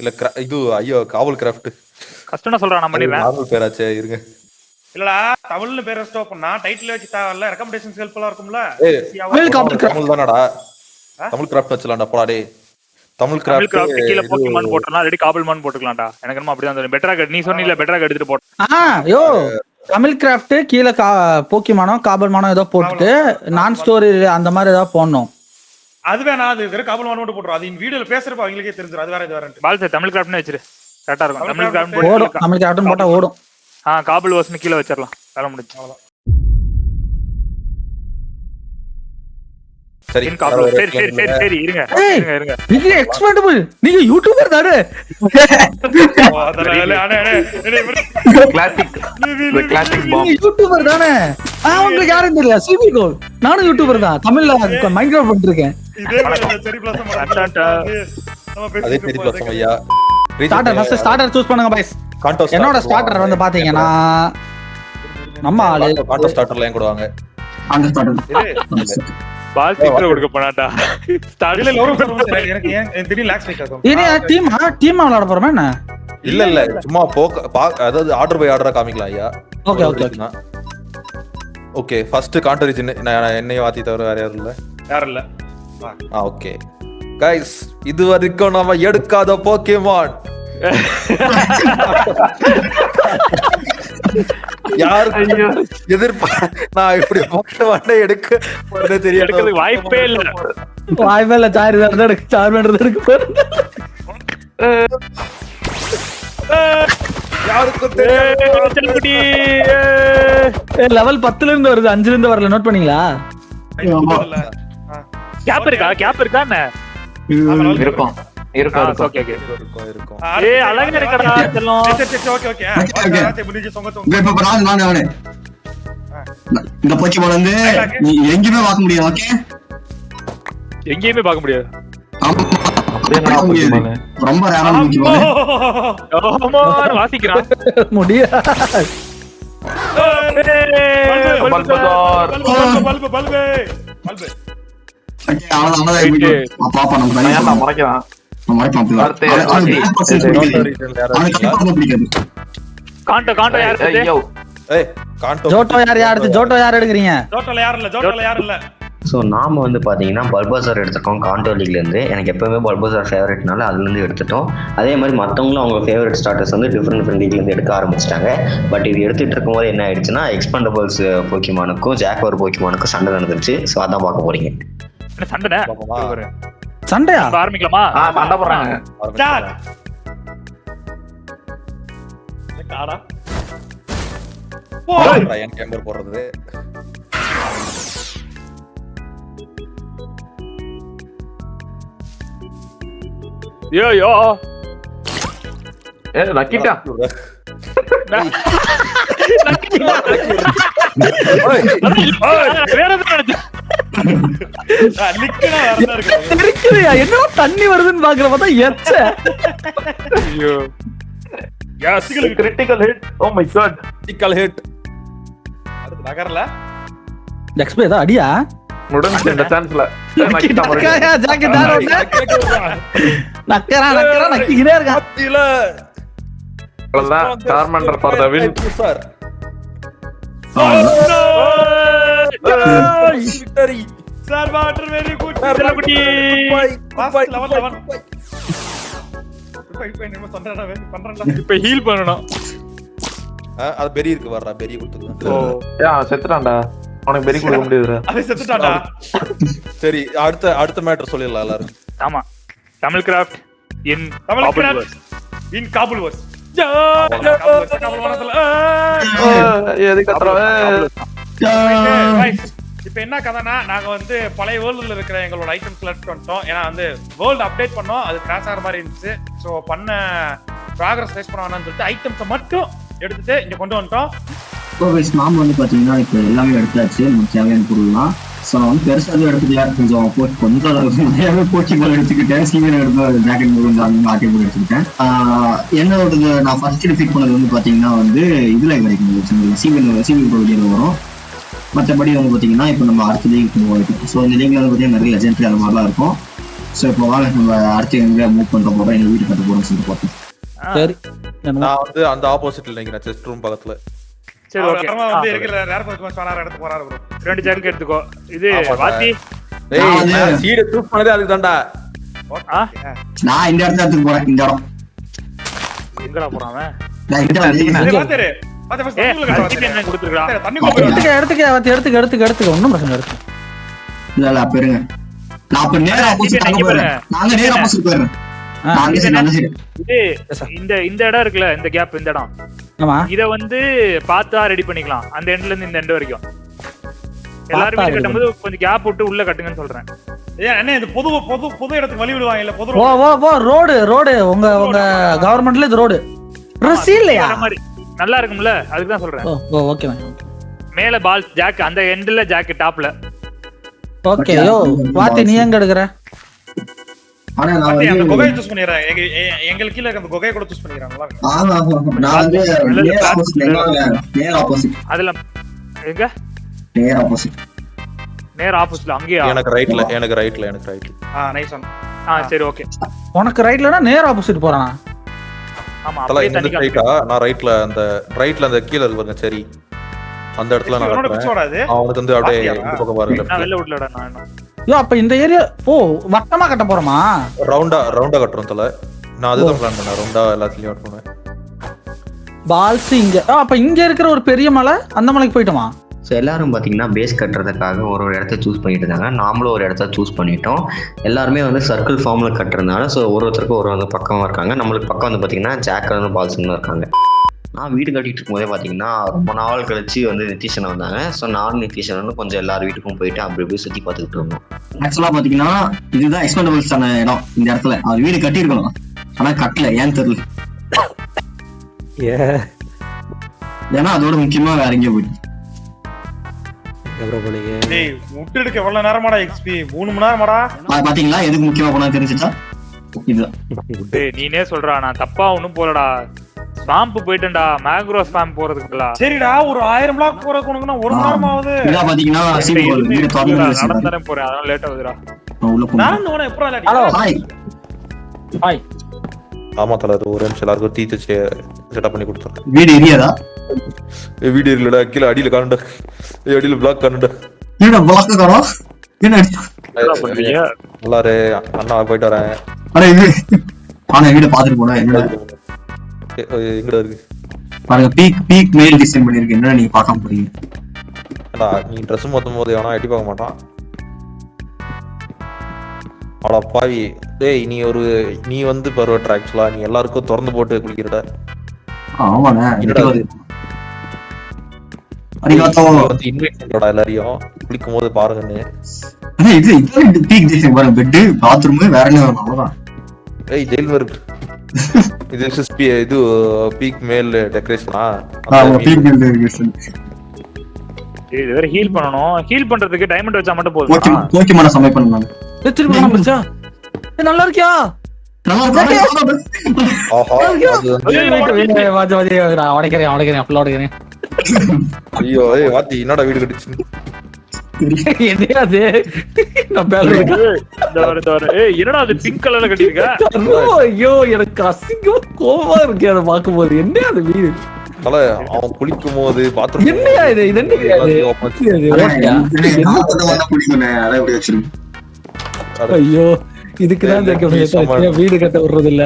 இல்ல இது ஐயோ காவல் கிராஃப்ட் கஷ்டம் சொல்றேன் நான் பண்ணிடுறேன். நார்மல் பேராச்சே இருங்க. இல்லடா தமிழ்னு பேர் ஸ்டாப் பண்ணா டைட்டில் வச்சு தேவையில்ல ரெக்கமெண்டேஷன்ஸ் ஹெல்ப்ஃபுல்லா இருக்கும்ல. தமிழ் தானடா தமிழ் கிராஃப்ட் வச்சலாம்டா போடா டேய். தமிழ் கிராஃப்ட் கீழ போக்கிமான் போட்றலாம் ரெடி காபிள்மான் போட்டுக்கலாம்டா. எனக்கு என்னமோ அப்படிதான் தோணுது. பெட்டரா நீ சொன்னீல பெட்டரா எடுத்துட்டு போட். யோ தமிழ் கிராஃப்ட் கீழ போக்கிமானோ காபிள்மானோ ஏதோ போட்டுட்டு நான் ஸ்டோரி அந்த மாதிரி ஏதாவது போடணும். அது வேணா அது வெறும் காபிள்மான் மட்டும் போட்டுறோம். அது இந்த வீடியோல பேசுறப்ப அவங்களுக்கே தெரிஞ்சிரும். அது வேற இது வேறன்ட்டு. பால் சார் தமிழ் கிராஃப்ட்னே வெச்சிரு. கரெக்ட்டா இருக்கும். தமிழ் கிராஃப்ட் ஓடும். தமிழ் கிராஃப்ட் போட்டா ஓடும். காபிள் வர்ஷன் கீழ வச்சிரலாம். வேலை முடிஞ்சு. அவ்வளவுதான். சரி சரி இருங்க. நீங்க எக்ஸ்பெண்டபிள். நீங்க யூடியூபர் தானே? கிளாசிக் நீங்க யூடியூபர் தானே? உங்களுக்கு யாரும் தெரியல. சிபி கோல். நானும் யூடியூபர் தான். தமிழ்ல மைன்கிராஃப்ட் பண்ணிருக்கேன். இதே மாதிரி சரி பிளஸ் அதே சரி பிளஸ் ஐயா. ஸ்டார்டர் ஃபர்ஸ்ட் ஸ்டார்டர் சூஸ் பண்ணுங்க गाइस. என்னோட ஸ்டார்டர் வந்து பாத்தீங்கன்னா நம்ம ஆளு காண்டோ ஸ்டார்டர்ல ஏன் கொடுவாங்க? அந்த ஸ்டார்டர் பால் சீக்கிரம் கொடுக்க போறாடா. ஸ்டார்ட்ல லோரோ எனக்கு ஏன் திடீர் லாக்ஸ் மேக் ஆகும். இனி டீம் விளையாட போறோமா என்ன? இல்ல சும்மா அதாவது ஆர்டர் பை ஆர்டரா காமிக்கலாம் ஐயா. Okay okay okay first condo region என்னைய வாத்தி தவிர வேற யாரும் இல்ல. ஓகே गाइस இது வரைக்கும் நாம எடுக்காத போக்கிமான் யாருக்கு நான் இப்படி போக்கிமான் எடுக்க தெரியாது. வாய்ப்பே இல்ல சார்ஜர் எடுக்க சார்ஜர் எடுக்க யாருக்கும் தெரியாது. லெவல் 10ல இருந்து வருது 5ல இருந்து வரல. நோட் பண்ணீங்களா? கேப் இருக்கா என்ன? இருக்கும் ஓகே ஓகே இருக்கும். ஏய் அழகா இருக்கடா செல்லம். சரி ஓகே ஓகே. வாடா முடிஞ்சு தொங்க இப்ப நானே இந்த போக்கிமான் வந்து நீ எங்கயுமே பார்க்க முடியாது. ஓகே எங்கேயுமே பார்க்க முடியாது. ரொம்ப ரேரான போக்கிமான். ஆமா வாசிக்கிறான் முடியாது. பல்பு பாப்பா நம்ம மறைக்கலாம். காண்டோ யார் எடுக்கிறீங்க? ஜோட்டோல யாரும் இல்ல. ஸோ நாம வந்து பார்த்தீங்கன்னா பல்பசார் எடுத்துருக்கோம் காண்டோ லீக்லேருந்து. எனக்கு எப்போவுமே பல்பசார் ஃபேவரட்னால அதுலேருந்து எடுத்துட்டோம். அதே மாதிரி மற்றவங்களும் அவங்க ஃபேவரட் ஸ்டார்டர்ஸ் வந்து டிஃப்ரெண்ட் லீக்லேருந்து எடுக்க ஆரம்பிச்சிட்டாங்க. பட் இது எடுத்துகிட்டு இருக்கும்போது என்ன ஆயிடுச்சுன்னா எக்ஸ்பெண்டபிள்ஸ் போக்கிமானுக்கும் ஜாக்வர் போக்கிமானுக்கும் சண்டை நடந்துருச்சு. ஸோ அதான் பார்க்க போறீங்க. சண்டையா ஆரம்பிக்கலாமா? சண்டை போடுறாங்க. போடுறது யோ லக்கிட்டா என்ன தண்ணி வருதுன்னு பாக்குற பார்த்தா எச்ச. Critical hit. Oh my God critical hit. அடுத்து நகர்ல எக்ஸ்பே ஏதா அடியா முடிஞ்சு இந்த சான்ஸ்ல நக்கிக்கிட்டே இருக்கான். Charmander for the win. Victory sir water very good. செல்லகுட்டி இப்ப ஹீல் பண்ணனும். அது பெரிய இருக்கு வர்றா பெரிய கொடுத்துக்கலாம். ஓ செத்துட்டான்டா. அவனுக்கு பெரிய கொடுக்க முடியாதுடா. அது செத்துட்டான்டா. சரி அடுத்த மேட்டர் சொல்லிடலாம் எல்லாரும். ஆமா தமிழ் கிராஃப்ட் இன் காபுல் வர்ஸ். இப்ப என்ன கதைனா நாங்க வந்து பழைய வேர்ல்டுல இருக்கிற எங்களோட ஐட்டம்ஸ் எடுத்து வந்துட்டோம். ஏன்னா வந்து வேர்ல்டு அப்டேட் பண்ணோம். அது கிராஷ் ஆகிற மாதிரி இருந்துச்சு. ஸோ பண்ண ப்ராக்ரஸ் ஃபேஸ் பண்ண வேணாம்னு சொல்லிட்டு ஐட்டம்ஸை மட்டும் எடுத்துட்டு இங்க கொண்டு வந்துட்டோம். நாம வந்து பாத்தீங்கன்னா இப்ப எல்லாமே எடுத்தாச்சு. நமக்கு தேவையான பொருள்லாம். ஸோ வந்து பெருசாக எடுத்துக்கல. கொஞ்சம் நிறையாவே போக்கிமான் எடுத்துக்கிட்டேன். சீனியர் எடுத்து ஜாக்கெட் கொஞ்சம் ஆக்கியபோல் எடுத்துக்கிட்டேன். என்னோட நான் ஃபர்ஸ்ட் டிஃபிட் பண்ணது வந்து பாத்தீங்கன்னா வந்து இதுல கிடைக்கும் சீனியர் பகுதியில் வரும். மற்றபடி வந்து பாத்தீங்கன்னா இப்போ நம்ம அடுத்த லீக் போவோம். ஸோ இந்த லீக்ல வந்து பாத்தீங்கன்னா நிறைய லெஜெண்டரி அந்த மாதிரிலாம் இருக்கும். ஸோ இப்போ வாங்க நம்ம அடுத்து எங்க மூவ் பண்ண போறோம், எங்க வீட்டு கட்ட போறோம் சொல்லிட்டு பார்த்தோம். சரி நான் வந்து அந்த ஆப்போசிட்ல நினைக்கிறேன், செஸ்ட் ரூம் பக்கத்துல. சரி ஓகே. வந்து இருக்கிற ரேர் பர்ஃபார்மன்ஸ் வானார எடுத்து போறாரு ப்ரோ. 2 ஜங்க் எடுத்துக்கோ. இது வாத்தி டேய் நான் சீட சூஸ் பண்ணதே அதுக்கு தான்டா. நான் இந்த இடத்துல போறேன். இந்த இடம் எங்கடா போறான் அவன்? நான் இந்த பாத்துரு பாத்து அல்டிமேட் என்ன கொடுத்துருக்கா? தண்ணி போய் எடுத்துக்க ஒன்றும் பிரச்சனை இருக்கு. இல்ல பெருங்க. நான் அப்ப நேரா ஆப்போசிட் அங்க போறேன். நாங்க நேரா ஆப்போசிட் போறோம். நாங்க சரி இது இந்த இடம் இருக்குல்ல, இந்த கேப், இந்த இடம். ஆமா இத வந்து பார்த்தா ரெடி பண்ணிக்கலாம். அந்த எண்ட்ல இருந்து இந்த எண்ட் வரைக்கும் எல்லாரும் வீடு கட்டும்போது கொஞ்சம் கேப் விட்டு உள்ள கட்டுங்கன்னு சொல்றேன். ஏன் அண்ணே இது பொது இடத்துக்கு வழி விடுவாங்க இல்ல? பொது ஓ ரோடு உங்க கவர்மெண்ட்ல இது ரோடு இல்லையா? மாதிரி நல்லா இருக்கும்ல, அதுக்கு தான் சொல்றேன். ஓ ஓகே மேல பால் ஜாக், அந்த எண்ட்ல ஜாக் டாப்ல. ஓகே யோ வாத்தி நீ எங்க எடுக்கற? ஆனா நான் அந்த குகையை சூஸ் பண்ணிறேன். எங்களுக்கு கீழ அந்த குகையை கூட சூஸ் பண்ணிறேன். நல்லா இருக்கு. நான் வந்து நேரா ஆப்போசிட் அதுல எங்க நேரா ஆப்போசிட்ல அங்கேயா? எனக்கு ரைட்ல. Nice one. சரி ஓகே. உனக்கு ரைட்லனா நேரா ஆப்போசிட் போறானா? ஆமா தல அப்படியே இந்த தண்ணி ரைட்டா, நான் ரைட்ல அந்த கீழ இருக்கு பாருங்க, சரி அந்த இடத்துல நான் உன்னோட கட்டுறேன். பிச்சோட அது அவனுக்கு வந்து அப்படியே இந்த பக்கம் பாருங்க, நான் வெளில விடலடா நான். யோ அப்ப இந்த ஏரியா வட்டமா கட்ட போறோமா? ரவுண்டா கட்டுறோம் தல. நான் அதுதான் பிளான் பண்ணேன், ரவுண்டா எல்லாத்துலயும் கட்டுறேன். பால்ஸ் இங்க அப்ப இங்க இருக்கிற ஒரு பெரிய மலை, அந்த மலைக்கு போயிட்டோமா? ஸோ எல்லாரும் பார்த்தீங்கன்னா பேஸ் கட்டுறதுக்காக ஒரு இடத்த சூஸ் பண்ணிட்டு இருந்தாங்க. நாமளும் ஒரு இடத்த சூஸ் பண்ணிட்டோம். எல்லாருமே வந்து சர்க்கிள் ஃபார்மில் கட்டுறதுனால ஸோ ஒருத்தருக்கு ஒரு பக்கமாக இருக்காங்க. நம்மளுக்கு பக்கம் வந்து பார்த்தீங்கன்னா ஜாக்கர் வந்து பால்ஸுன்னு இருக்காங்க. நான் வீடு கட்டிட்டு இருக்கும்போதே பார்த்தீங்கன்னா ரொம்ப நாள் கழிச்சு வந்து நிதிஷன் வந்தாங்க. ஸோ நானும் நிதிஷன் வந்து கொஞ்சம் எல்லார் வீட்டுக்கும் போயிட்டு அப்படி இப்படி சுற்றி பார்த்துக்கிட்டு இருந்தோம். ஆக்சுவலா பாத்தீங்கன்னா இதுதான் எக்ஸ்பெண்டபிள்ஸான இடம். இந்த இடத்துல அவர் வீடு கட்டியிருக்கணும், ஆனா கட்டல. ஏன்னு தெரியல. ஏன்னா அதோட முக்கியமா வேற எங்கேயோ போயிட்டு முட்டெடுக்க எவ்வளவு நேரமாடா? எக்ஸ்பி 3 மணி நேரமாடா. பாத்தீங்களா எதுக்கு முக்கியமா போனா தெரிஞ்சுட்டா? இதுதான் நீனே சொல்றா, நான் தப்பா ஒண்ணும் போலடா. ஸ்வாம்ப் போயிட்டேன்டா, மேக்ரோ ஸ்வாம்ப் போறதுக்குடா. சரிடா, ஒரு 1000 பிளாக் போறதுக்கு உனக்கு 1 மணி நேரம் ஆகுது. இதா பாத்தீங்கன்னா நடந்து போறேன், அதனால லேட் ஆகுதுடா. நான் உன எப்பறா ஹலோ ஹாய். ஆமா தல, அது ஒரு நிமிஷம் எல்லாருக்கும் தீ தச்சு செட்டப் பண்ணி கொடுத்துறேன். வீடு எரியாதா? வீடு இல்லடா, கீழே அடியில காணுடா, அடியில பிளாக் காணுடா. என்ன பிளாக் காணோம்? என்ன நல்லாரு அண்ணா, போயிட்டு வரேன். ஆனா வீட பாத்துட்டு போனா என்னடா எங்கடா இருக்கு பாருங்க. பீக் மெயில் டிசைன் பண்ணிருக்கு. என்ன நீங்க பார்க்காம போறீங்க? நீ ட்ரெஸ் மாத்தும் போது எவனா எட்டி பார்க்க மாட்டான். அடா பாவி, டேய் நீ வந்து பர்வட் ஆக்சுவலா நீ எல்லாருக்கும் திறந்து போட்டு குளிக்கிறடா. ஆமாண்ணே. இன்வைட் பண்றடா எல்லாரையும் குளிக்கும் போது பாருங்கன்னு. இது பீக் டிசைன் பாருங்க. பெட், பாத்ரூம், வேற என்ன வேணும்? அவ்வளவுதான். ஏய் ஜெயில் வர்க் இது பீக் மேல் டெக்கரேஷனா? பீக் மேல் டெக்கரேஷன். இது வேற ஹீல் பண்ணனும். ஹீல் பண்றதுக்கு டைமண்ட் வச்சா மட்டும் போதும். போக்கிமான சமை பண்ணலாம். திருப்பி பண்ண முடிச்சா? நல்லா இருக்கியா? நல்லா இருக்கு. ஆஹா, உடைக்கிறேன். ஐயோ ஏய் வாத்தி, என்னடா வீடு கட்டிச்சு? என்னது? என்னடா அது பிங்க் கலர்ல கட்டிருக்க? ஐயோ எனக்கு அசிங்கமா கோவமா இருக்கு அதை பாக்கும்போது. என்ன அது வீடு? அவன் குளிக்கும் போது பாத்ரூம் என்னையா இது? இது ஐயோ இதுக்குதான் வீடு கட்ட விடுறது இல்ல.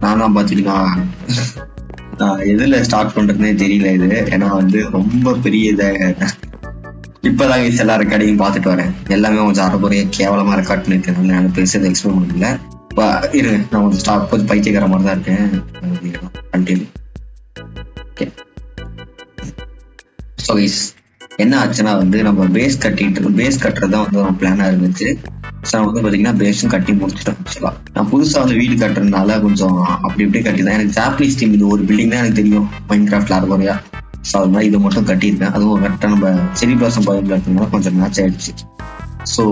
நான்தான் பாத்தீங்கன்னா எதுல ஸ்டார்ட் பண்றதுன்னே தெரியல இது. ஏன்னா வந்து ரொம்ப பெரிய இப்பதான் எல்லா ரெக்கார்டையும் பாத்துட்டு வரேன். எல்லாமே கொஞ்சம் அரைக்குறைய கேவலமா ரெக்கார்ட் பண்ணிருக்கேன். நான் பெருசா எக்ஸ்பிளைன் பண்ணல. இருங்க, நான் கொஞ்சம் ஸ்டார்ட் கொஞ்சம் பைத்தியக்கார மாதிரி தான் இருக்கேன். கண்டினியூ. என்ன ஆச்சுன்னா வந்து நம்ம பேஸ் கட்டுறது தான் வந்து நம்ம பிளானா இருந்துச்சு. ஸோ வந்து பாத்தீங்கன்னா பேஸும் கட்டி முடிச்சுட்டோம். ஆக்சுவலா நான் புதுசா வந்து வீடு கட்டுறதுனால கொஞ்சம் அப்படி இப்படி கட்டிதான். எனக்கு ஜாப்பனீஸ் டீம் இது ஒரு பில்டிங் தான் எனக்கு தெரியும், மைன்கிராஃப்ட்ல அரைக்குறையா. ஸோ அது மாதிரி இதை மட்டும் கட்டியிருக்கேன். அதுவும் கரெக்டாக நம்ம செரி பிளாசம் பாயிண்ட்ல இருக்கனால கொஞ்சம் மேட்ச் ஆயிடுச்சு. ஸோ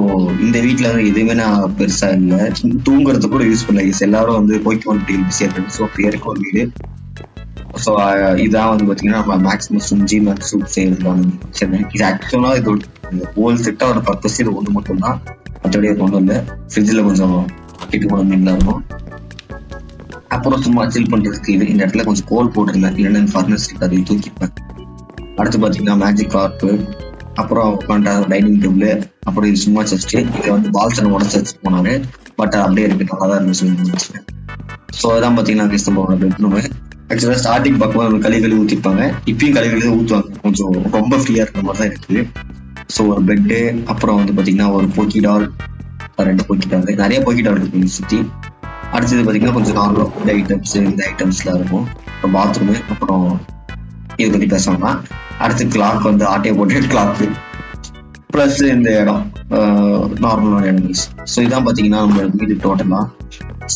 இந்த வீட்டுல வந்து எதுவுமே நான் பெருசா இல்லை, தூங்குறது கூட யூஸ் பண்ணல. எல்லாரும் வந்து போய்க்கு டீம் பிஸியா இருக்காங்க. ஸோ பேருக்கு ஒரு வீடு. ஸோ இதான் வந்து பாத்தீங்கன்னா நம்ம மேக்ஸிமம் சுஞ்சி மேக்ஸ் சூப் செய்யலாம். இது ஆக்சுவலா இது ஹோல் செட்டோட பர்பஸ் இது ஒன்று மட்டும்தான், மற்றபடி கொண்டு வந்து ஃப்ரிட்ஜில் கொஞ்சம் கிட்டு கொண்டு வந்தீங்களா இருக்கும். அப்புறம் சும்மா சில் பண்றதுக்கு இது இந்த இடத்துல கொஞ்சம் கோல் போட்டிருந்தேன், இல்லைன்னா ஃபர்னஸ் இருக்கு, அதை தூக்கிப்பேன். அடுத்து பார்த்தீங்கன்னா மேஜிக் கார்ப்பு, அப்புறம் உட்காண்டா டைனிங் டேபிள், அப்புறம் இது சும்மா செஸ்ட். இதை வந்து பால்சனை உடச்சு வச்சு போனாரு, பட் அப்படியே இருக்கு, நல்லா தான் இருந்துச்சு வச்சுக்கேன். ஸோ அதான் பார்த்தீங்கன்னா நம்மளோட பெட்ரூம். ஆக்சுவலாக ஸ்டார்டிங் பார்க்கும்போது கழிவுகளி ஊற்றிப்பாங்க, இப்பயும் கழிவுகளி ஊற்றுவாங்க, கொஞ்சம் ரொம்ப ஃப்ரீயாக இருக்கிற மாதிரி தான் இருக்குது. ஸோ ஒரு பெட்டு, அப்புறம் வந்து பார்த்தீங்கன்னா ஒரு போக்கி டால், 2 போக்கி டால், நிறைய போக்கி டால் இருக்கு சுற்றி. அடுத்தது பார்த்தீங்கன்னா கொஞ்சம் நார்மல் ஃபுட் ஐட்டம்ஸ், இந்த ஐட்டம்ஸ்லாம் இருக்கும். அப்புறம் பாத்ரூமு, அப்புறம் இதை பற்றி பேசணும்னா அடுத்து கிளாக் வந்து ஆட்டையை போட்டு கிளாக்கு ப்ளஸ் இந்த இடம் நார்மலான இடம். ஸோ இதான் பார்த்தீங்கன்னா நம்ம வீடு டோட்டலாக.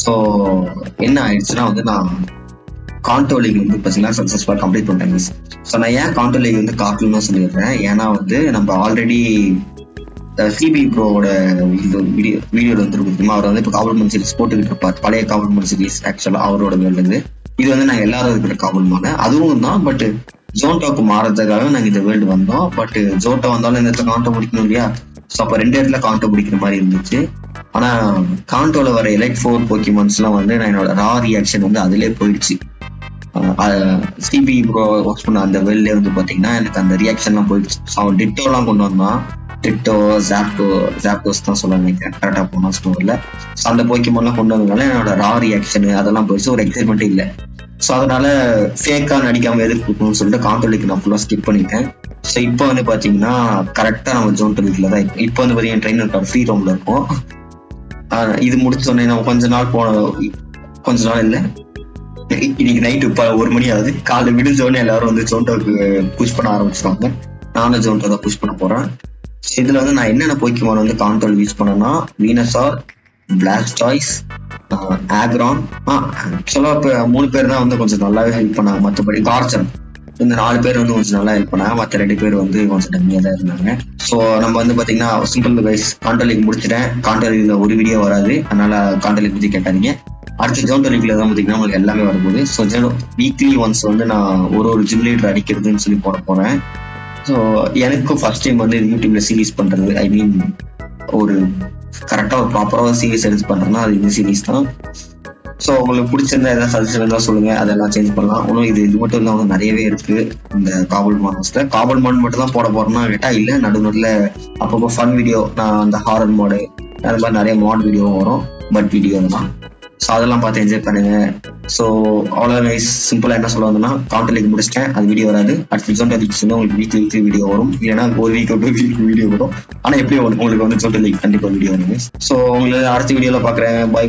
ஸோ என்ன ஆயிடுச்சுன்னா வந்து நான் கான்டோ லீக் வந்து பார்த்தீங்கன்னா சக்ஸஸ்ஃபுல்லாக கம்ப்ளீட் பண்ணிட்டேன். ஸோ நான் ஏன் கான்டோ லீக் வந்து காட்டணும்னு சொல்லிடுறேன், ஏன்னா வந்து நம்ம ஆல்ரெடி சிபி ப்ரோவோட வீடியோவில் வந்துருக்கு, அவர் வந்து இப்போ காவல்மன் சீரிஸ் போட்டுக்கிட்டு இருப்பார், பழைய காவல்மன் சீரிஸ். ஆக்சுவலாக அவரோட வேர்ல்டு இது வந்து நாங்கள் எல்லாரும் இருக்கிற காவல்மான அதுவும் தான். பட் ஜோன்டோக்கு மாறதுக்காக நாங்கள் இந்த வேர்ல்டு வந்தோம். பட் ஜோட்டோ வந்தாலும் இந்த இடத்துல காண்டோ முடிக்கணும் இல்லையா, ஸோ அப்போ 2 இடத்துல காண்டோ பிடிக்கிற மாதிரி இருந்துச்சு. ஆனால் காண்டோல வர எலைட் 4 போக்கிமான்ஸ்லாம் வந்து நான் என்னோட ரா ரியாக்ஷன் வந்து அதிலே போயிடுச்சு. சிபி ப்ரோ ஒர்க் பண்ண அந்த வேர்ல்ட்லேயே வந்து பார்த்தீங்கன்னா எனக்கு அந்த ரியாக்ஷன்லாம் போயிடுச்சு. ஸோ அவன் டிட்டோலாம் கொண்டு வந்தான், டிட்டோ ஜாப்டோஸ் தான் சொல்ல நினைக்கிறேன் கரெக்டாக போனால் ஸ்டோரில். ஸோ அந்த போக்கிமான்லாம் கொண்டு வந்ததுனால என்னோட ரா ரியாக்ஷன் அதெல்லாம் போயிடுச்சு, ஒரு எக்ஸைட்மெண்ட்டே இல்லை. ஸோ அதனால ஃபேக்காக நடிக்காம எதுக்கு கொடுக்கணும்னு சொல்லிட்டு கான்டோலிக்கு நான் ஃபுல்லாக ஸ்கிப் பண்ணிட்டேன். ஸோ இப்போ வந்து பார்த்தீங்கன்னா கரெக்டாக நம்ம ஜோன் டொலிக்கில் தான் இப்போ வந்து பார்த்தீங்கன்னா ட்ரெயினர் கார்டு ஃப்ரீ ரூமில் இருக்கும். இது முடிச்சோடனே நம்ம கொஞ்ச நாள் இல்லை, இன்னைக்கு நைட்டு இப்போ 1 மணி ஆகுது, காலை விடுஞ்சோடனே எல்லாரும் வந்து ஜோன்டோக்கு புஷ் பண்ண ஆரம்பிச்சிருவாங்க. நானும் ஜோன்டோ தான் புஷ் பண்ண போகிறேன். இதுல வந்து நான் என்னென்ன போக்கிமான் வந்து கான்ட்ரோல் யூஸ் பண்ணேன்னா வீனசார், பிளாஸ்டாய்ஸ், ஆக்ரான். ஆக்சுவலா இப்போ 3 பேர் தான் வந்து கொஞ்சம் நல்லாவே ஹெல்ப் பண்ணாங்க, மற்றபடி கார்ச்சன் இந்த 4 பேர் வந்து கொஞ்சம் நல்லா ஹெல்ப் பண்ணாங்க, மற்ற 2 பேர் வந்து கொஞ்சம் கம்மியாக தான் இருந்தாங்க. ஸோ நம்ம வந்து பார்த்தீங்கன்னா சிம்பிள் கைஸ், கான்ட்ரோல் லீக் முடிச்சிட்டேன். கான்ட்ரோல் லீக்ல ஒரு வீடியோ வராது, அதனால கான்ட்ரோல் லீக் பற்றி கேட்டாதீங்க. அடுத்த ஜோன் லீக்ல தான் பார்த்தீங்கன்னா உங்களுக்கு எல்லாமே வரும்போது. ஸோ வீக்லி ஒன்ஸ் வந்து நான் ஒரு ஜிம் லீடர் அடிக்கிறதுன்னு சொல்லி போட போறேன். ஸோ எனக்கும் ஃபர்ஸ்ட் டைம் வந்து யூடியூப்ல சீரீஸ் பண்றது, ஐ மீன் ஒரு கரெக்டாக ஒரு ப்ராப்பராக சீரீஸ் எடுத்து பண்றேன்னா அது இந்த சீரீஸ் தான். ஸோ உங்களுக்கு பிடிச்சிருந்தா ஏதாவது சஜஷன் இருந்தால் சொல்லுங்க, அதெல்லாம் சேஞ்ச் பண்ணலாம். இன்னும் இது மட்டும் இல்லாமல் நிறையவே இருக்கு இந்த காவல்மான் மட்டும் தான் போட போறேன்னா கேட்டா இல்லை, நடுநடுல அப்பப்போ ஃபன் வீடியோ, நான் அந்த ஹாரர் மாடு அது மாதிரி நிறைய மாட் வீடியோ வரும், பட் வீடியோ தான். ஸோ அதெல்லாம் பார்த்து என்ஜாய் பண்ணுங்க. ஸோ அவ்வளோ நைஸ் சிம்பிளாக என்ன சொல்ல வந்தோம்னா கான்ட்ரோல் லீக் முடிச்சிட்டேன், அது வீடியோ வராது. அடுத்த ஜோன் லீக் வந்து உங்களுக்கு வீக்லி வீடியோ வரும், இல்லைன்னா ஒரு வீக் வீடியோ வரும். ஆனால் எப்படியும் உங்களுக்கு வந்து ஜோன் லீக் கண்டிப்பாக வீடியோ வருங்க. ஸோ உங்களுக்கு அடுத்த வீடியோவில் பார்க்குறேன். பை.